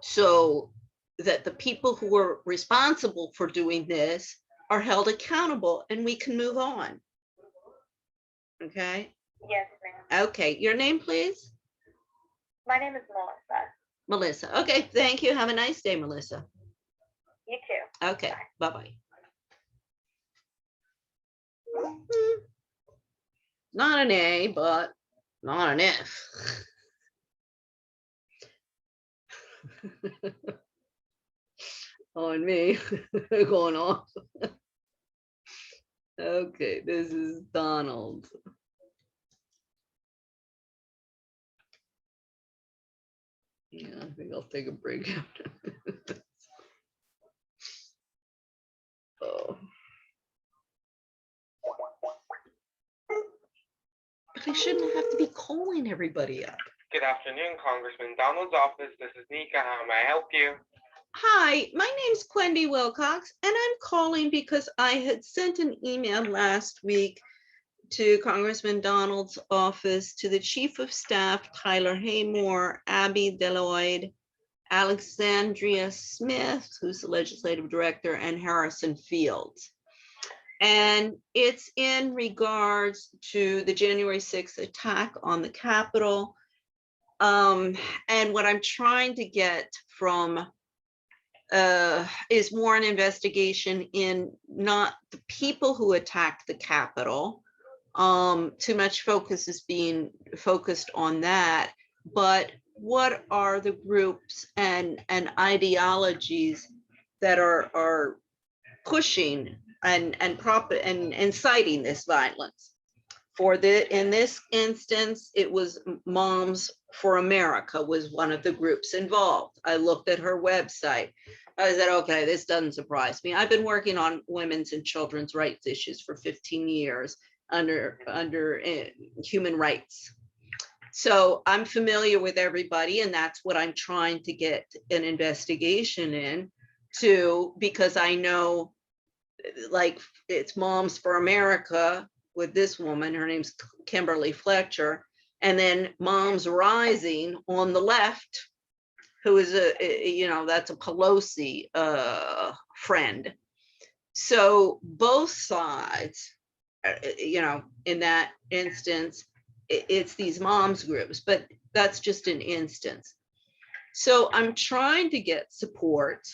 so that the people who are responsible for doing this are held accountable and we can move on. Okay. Yes, ma'am. Okay. Your name, please? My name is Melissa. Melissa. Okay. Thank you. Have a nice day, Melissa. You too. Okay. Bye-bye. Not an A, but not an F. On me. Going off. Okay, this is Donald. Yeah, I think I'll take a break. Oh. But I shouldn't have to be calling everybody up. Good afternoon, Congressman Donald's office. This is Nika. How may I help you? Hi, my name's Quendy Wilcox, and I'm calling because I had sent an email last week to Congressman Donald's office, to the Chief of Staff, Tyler Haymore, Abby Deloyd, Alexandria Smith, who's the Legislative Director, and Harrison Fields. And it's in regards to the January 6th attack on the Capitol. And what I'm trying to get from is more an investigation in not the people who attacked the Capitol. Too much focus is being focused on that, but what are the groups and ideologies that are pushing and inciting this violence? In this instance, it was Moms for America was one of the groups involved. I looked at her website. I said, okay, this doesn't surprise me. I've been working on women's and children's rights issues for 15 years under human rights So I'm familiar with everybody, and that's what I'm trying to get an investigation in to, because I know, like, it's Moms for America with this woman, her name's Kimberly Fletcher, and then Moms Rising on the left, who is that's a Pelosi friend. So both sides, in that instance, it's these moms groups, but that's just an instance. So I'm trying to get support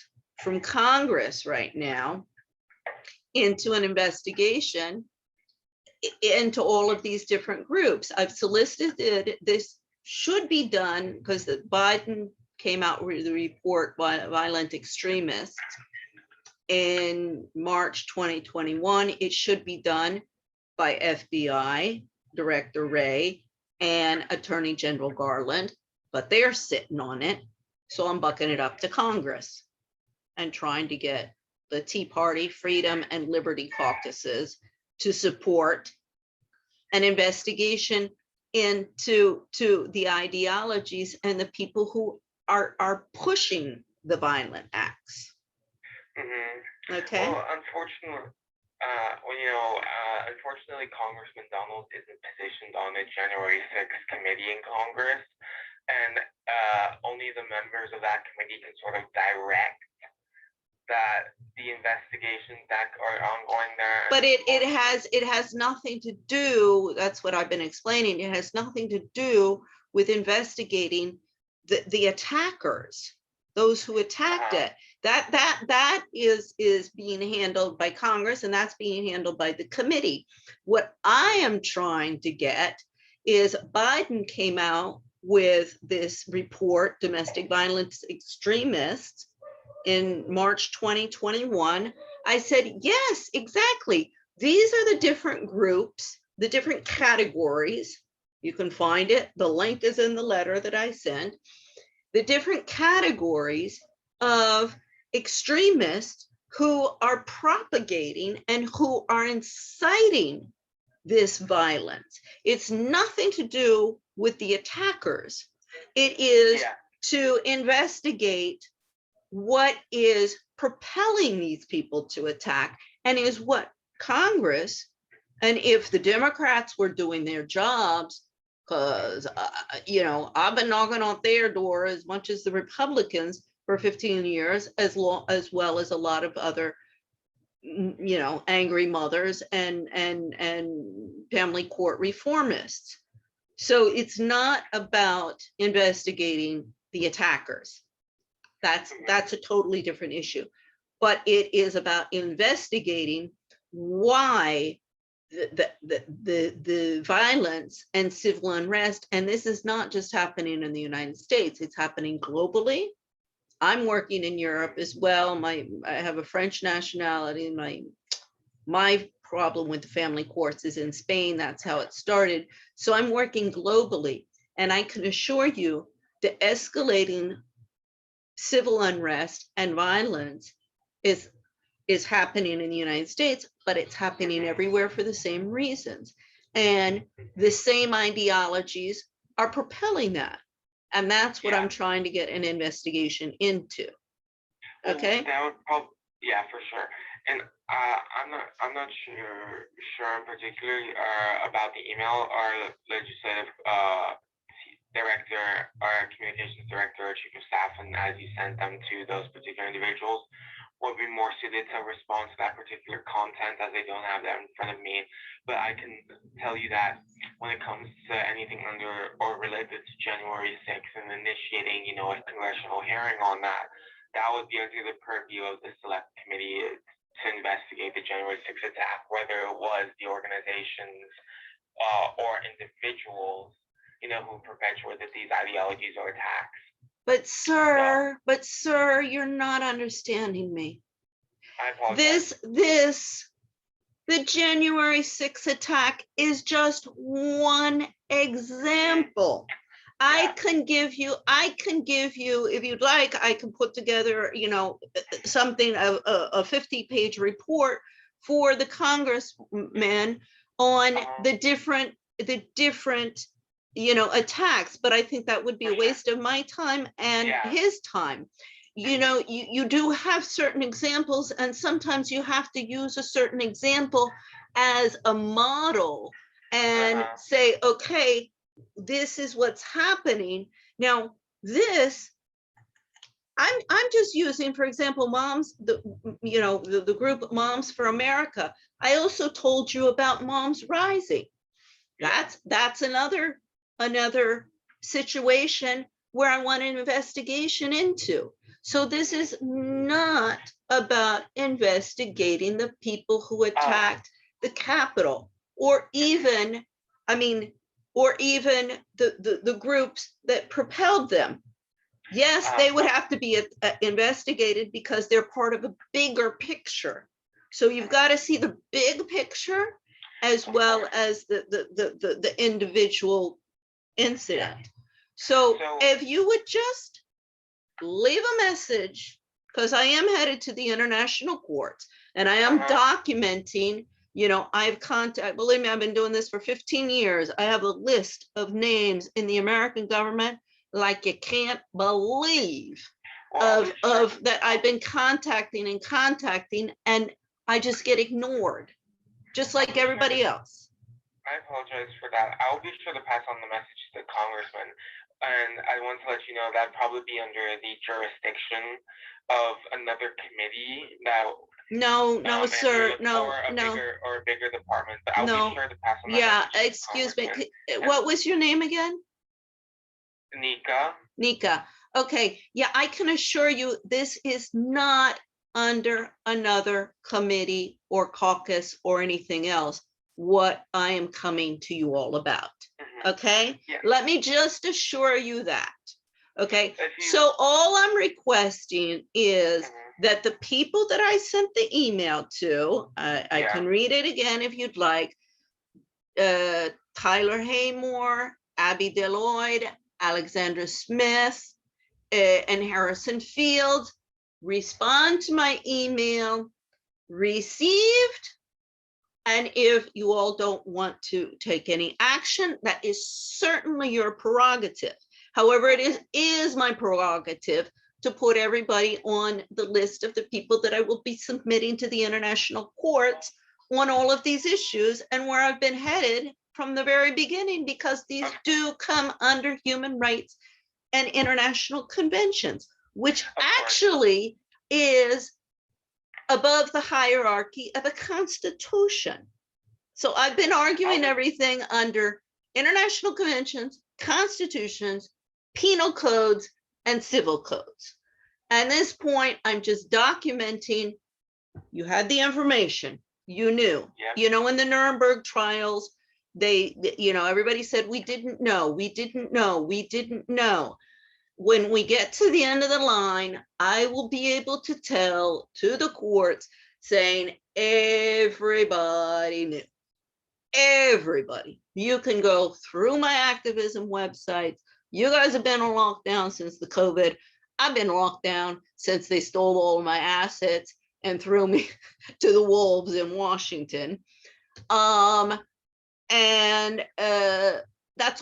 from Congress right now into an investigation into all of these different groups. I've solicited, this should be done because Biden came out with the report, Violent Extremists, in March 2021. It should be done by FBI Director Wray and Attorney General Garland, but they're sitting on it. So I'm bucking it up to Congress and trying to get the Tea Party, Freedom and Liberty caucuses to support an investigation into the ideologies and the people who are pushing the violent acts. Mm-hmm. Okay. Well, unfortunately, unfortunately, Congressman Donald isn't positioned on the January 6th committee in Congress, and only the members of that committee can sort of direct the investigations that are ongoing there. But it has nothing to do, that's what I've been explaining, it has nothing to do with investigating the attackers, those who attacked it. That is being handled by Congress, and that's being handled by the committee. What I am trying to get is, Biden came out with this report, Domestic Violence Extremists, in March 2021. I said, yes, exactly. These are the different groups, the different categories. You can find it. The link is in the letter that I sent. The different categories of extremists who are propagating and who are inciting this violence. It's nothing to do with the attackers. It is to investigate what is propelling these people to attack, and is what Congress, and if the Democrats were doing their jobs, because I've been knocking on their door as much as the Republicans for 15 years, as well as a lot of other angry mothers and family court reformists. So it's not about investigating the attackers. That's a totally different issue, but it is about investigating why the violence and civil unrest, and this is not just happening in the United States, it's happening globally. I'm working in Europe as well. I have a French nationality. My problem with the family courts is in Spain. That's how it started. So I'm working globally, and I can assure you the escalating civil unrest and violence is happening in the United States, but it's happening everywhere for the same reasons. And the same ideologies are propelling that. And that's what I'm trying to get an investigation into. Okay. Well, that would probably, for sure. And I'm not sure in particular about the email. Our legislative director, our communications director, our chief of staff, and as you sent them to those particular individuals, would be more suited to respond to that particular content, as they don't have that in front of me. But I can tell you that when it comes to anything under or related to January 6th and initiating, a congressional hearing on that, that would be under the purview of the select committee to investigate the January 6th attack, whether it was the organizations or individuals who perpetuated these ideologies or attacks. But sir, you're not understanding me. I apologize. The January 6th attack is just one example. I can give you, if you'd like, I can put together, something, a 50-page report for the congressman on the different attacks, but I think that would be a waste of my time and Yeah. his time. You do have certain examples, and sometimes you have to use a certain example as a model and say, okay, this is what's happening. Now, this, I'm just using, for example, the group Moms for America. I also told you about Moms Rising. That's another situation where I want an investigation into. So this is not about investigating the people who attacked the Capitol, or even, the groups that propelled them. Yes, they would have to be investigated because they're part of a bigger picture. So you've got to see the big picture as well as the individual incident. So if you would just leave a message, because I am headed to the international courts and I am documenting, believe me, I've been doing this for 15 years. I have a list of names in the American government like you can't believe of that I've been contacting, and I just get ignored, just like everybody else. I apologize for that. I'll be sure to pass on the message to the congressman. And I want to let you know that'd probably be under the jurisdiction of another committee that. No, sir, no. Or a bigger department, but I'll No. be sure to pass on that Yeah, message to the excuse me. congressman. What was your name again? Nika. Okay, yeah, I can assure you this is not under another committee or caucus or anything else, what I am coming to you all about. Okay, Yeah. let me just assure you that. Okay, so all I'm requesting is that the people that I sent the email to, I can read it again if you'd like, Tyler Haymore, Abby Deloyd, Alexandra Smith, and Harrison Field, respond to my email, received. And if you all don't want to take any action, that is certainly your prerogative. However, it is my prerogative to put everybody on the list of the people that I will be submitting to the international courts on all of these issues, and where I've been headed from the very beginning, because these do come under human rights and international conventions, which actually is above the hierarchy of a constitution. So I've been arguing everything under international conventions, constitutions, penal codes, and civil codes. At this point, I'm just documenting. You had the information, you knew. In the Nuremberg trials, everybody said, we didn't know. When we get to the end of the line, I will be able to tell to the courts saying everybody knew. Everybody. You can go through my activism websites. You guys have been on lockdown since the COVID. I've been locked down since they stole all of my assets and threw me to the wolves in Washington. That's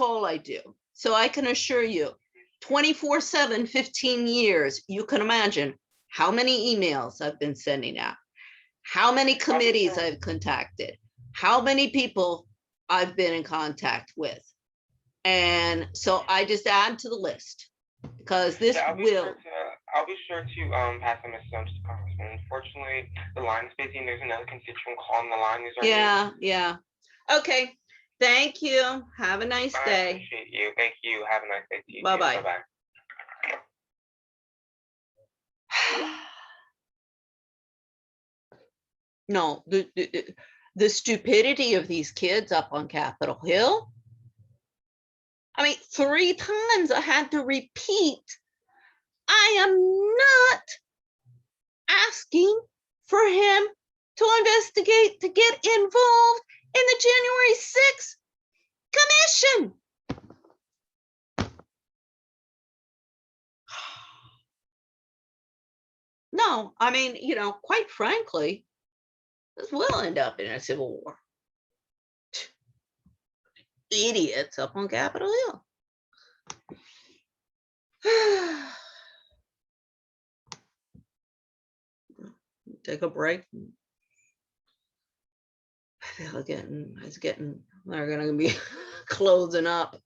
all I do. So I can assure you, 24/7, 15 years, you can imagine how many emails I've been sending out, how many committees I've contacted, how many people I've been in contact with. And so I just add to the list, because this I'll be will. sure to pass the message on to the congressman. Unfortunately, the line's busy and there's another constituent calling the line. Yeah. Okay. Thank you. Have a nice day. I appreciate you. Thank you. Have a nice day to you. Bye-bye. Bye-bye. No, the stupidity of these kids up on Capitol Hill. I mean, 3 times I had to repeat, I am not asking for him to investigate, to get involved in the January 6th commission. No, I mean, quite frankly, this will end up in a civil war. idiots up on Capitol Hill. Take a break. I feel they're gonna be closing up.